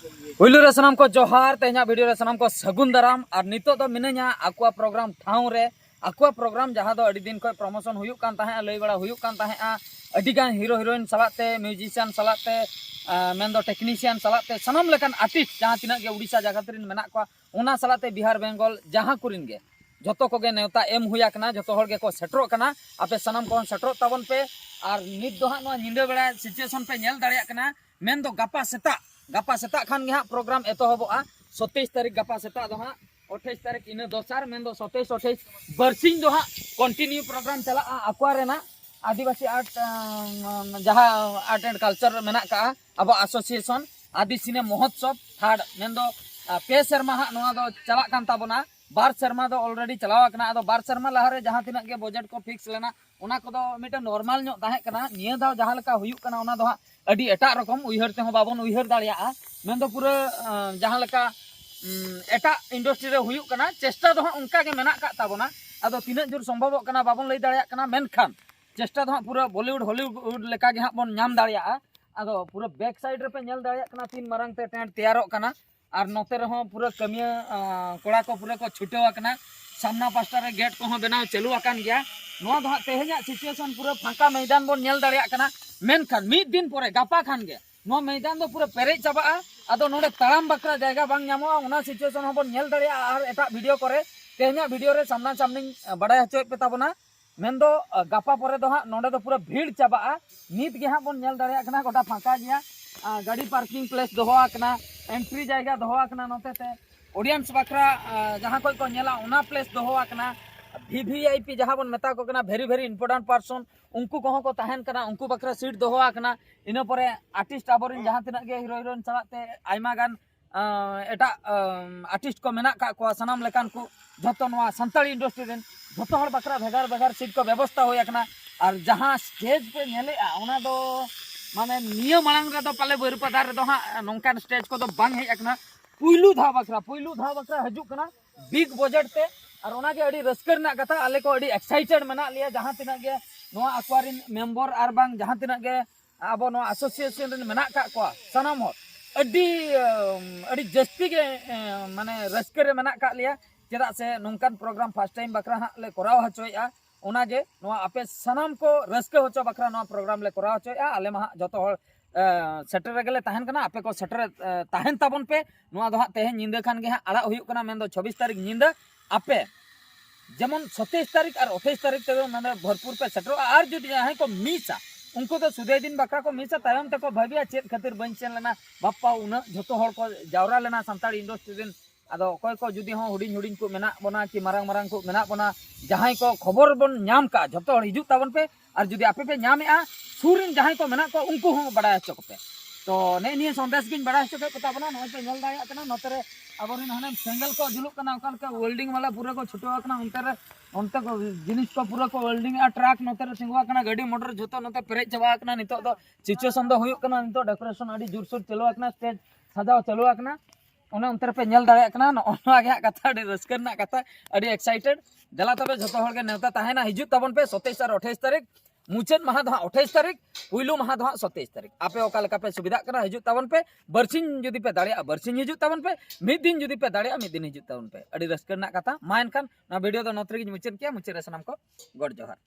पुलू रे सनाम को जोहार तेना वीडियो रे सनाम को सगुन दाराम और नितो दो मिनया आकुआ प्रोग्राम ठाव रे आकुआ प्रोग्राम जहाँ दो अड़ी दिन को प्रमोशन हुयुक कान ताहे लई बड़ा हुयुक कान ताहे अड़ी गान हीरो हीरोइन सलाते म्यूजिशियन सलाते मेन दो टेक्नीशियन सलाते सनाम लेकान आर्टिस्ट जहाँ तिना के उड़ीसा जगत रिन मेना को उना सलाते बिहार बेंगल जहाँ कुरिन गे जतो को गे नेवता एम हुया कना जतो हर गे को सेटरो कना आपे सनाम को सेटरो ताबन पे और नित दो हां निंदा बेड़ा सिचुएशन पे नेल दाड़िया कना मेन दो गपा सेता खान गे प्रोग्राम एतहबोआ 27 तारीख गपा सेता दो हाँ 28 तारीख इन दोसार मेन दो 27 28 बरसिंग दो हाँ कंटिन्यू प्रोग्राम चला आकुआ रेना आदिवासी आर्ट जहाँ आर्ट एंड कल्चर मेना का अब एसोसिएशन आदि सिने महोत्सव थर्ड मेन दो पे शर्मा हाँ नोआ दो चला कान ताबोना बार शर्मा दो ऑलरेडी चलावा कना अदो बार शर्मा लहारे जहाँ तिना के बजट को फिक्स लेना उना को दो मिटे नॉर्मल नो ताहे कना निया दाव जहाँ लका हुयुक कना उना दो हाँ अड़ी एटा रकम उइहर ते हो बाबन उइहर दाड़िया मेन दो पूरा जहाँ लका एटा इंडस्ट्री रे हुयुक कना चेष्टा दो हाँ उनका के मेना का ताबोना अदो तिना जोर संभव कना बाबन लई दाड़िया कना मेनखान चेष्टा दो हाँ पूरा बॉलीवुड हॉलीवुड लेका गे हाँ बन नाम दाड़िया अदो पूरा बैक साइड रे पे नेल दाड़िया कना तीन मारंग ते टेंट तैयारो कना और नोते रहो पूरा कमिया कोड़ा को पूरा को छुटेवा कना सामना पास्टा रे गेट को बनाव चालू आकान गया नोआ दो तेहेजा सिचुएशन पूरा फांका मैदान बन नेल दाड़िया कना मेनखान मिद दिन परे गपा खान गे नोआ मैदान दो पूरा पेरेज चाबा अदो नोडे ताराम बकरा जायगा बांग न्यामोआ उना सिचुएशन हो बन नेल दाड़िया और एटा वीडियो करे तेहेजा वीडियो रे सामना सामनी बड़ाय हचोय पे ताबोना मेन दो गपा परे दो हां नोडे दो पूरा भीड़ चाबा नित गे हां बन नेल दाड़िया कना गोटा फांका गया गाड़ी पार्किंग प्लेस दोहोआ कना एंट्री जायगा दोहोआ कना नोते ते ऑडियंस बकरा जहां कोई को नेला उना प्लेस दोहोआ कना वीवीआईपी जहां बन मेता को कना वेरी वेरी इंपोर्टेंट पर्सन उनको कहो को तहन कना उनको बकरा सीट दोहोआ कना इनो परे आर्टिस्ट आबोरिन जहां तिना के हीरो हीरोइन चलाते आयमा गान एटा आर्टिस्ट को मेना का को सनाम लेकान को जतो नवा संताली इंडस्ट्री रेन जतो हर बकरा भेगार भेगार सीट को व्यवस्था होया कना और जहां स्टेज पे नेले उना दो माने निया मांग रे दो पाले बरपदार रे दो हां नोंकान स्टेज को दो बांग हे एकना पुइलू धाव बकरा हजु कना बिग बजट ते और ओना के अडी रस्कर ना कथा आले को अडी एक्साइटेड मना लिया जहां तिना के नोआ अक्वारिन मेंबर आर बांग जहां तिना के अब नोआ एसोसिएशन रे मेना का को सनाम हो अडी जस्ती के माने रस्कर रे मेना का लिया चेदा से नोंकान प्रोग्राम फर्स्ट टाइम बकरा हां ले कराव हचोया ओना जे नोआ आपे सनाम को रस्के होचो बकरा नोआ प्रोग्राम ले कराव हचोया आले मा जतो हर सेटर रेगले ताहन कना आपे को सेटर ताहन ताबन पे नोआ दो तेहे निंदा खान गे आड़ा हुयुक कना मेन दो 26 तारीख निंदा आपे जेमन 27 तारीख और 28 तारीख तक माने भरपूर पे सेटर और जो जहां को मिसा उनको तो सुदे दिन बकरा को मिसा तायम तक को भाबिया चेत खातिर बन चेन लेना बाप्पा उना जतो हर को जावरा लेना संताड़ी इंडस्ट्री दिन अदो कोय को जुदी हो हुडिन हुडिन को मेना बना कि मारंग मारंग को मेना बना जहां को खबर बन नाम का जतो हर हिजु ताबन पे और जुदी आपे पे नामेआ सुरिन जहां को मेना को उनको हो बड़ा चक पे तो ने निये संदेश गिन बड़ा चक पे पता बना नय पे नेल दाया कना नतरे अबरिन हने सेंगल को जुलुक कना ओकन का वेल्डिंग वाला पूरा को छुटवा कना उनते को जिनिस को पूरा को वेल्डिंग आ ट्रक नतरे सिंगवा कना गाड़ी मोटर जतो नते पेरे चबा कना नितो दो सिचुएशन दो हुयुक कना नितो डेकोरेशन अडी जोरसोर चलवा कना स्टेज सजाव चलवा कना उन्हें अंतर पे नेल दाड़े कना नोआ गे कथा अडी रस्कर ना कथा अडी एक्साइटेड दला तबे जतो हर गे नेवता ताहेना हिजु तबन पे 27 और 28 तारीख मुचाद माह दो 28 तारीख पुइलू माह दो 27 तारीख आपे ओका लेका पे सुविधा कना हिजु तबन पे बरसिन जुदी पे दाड़िया बरसिन हिजु तबन पे मिद दिन जुदी पे दाड़िया मिद दिन हिजु तबन पे अडी रस्कर ना कथा मा एनखान ना वीडियो दो नोतरे गिन मुचाद किया मुचाद रे सनाम को गॉड जोहार।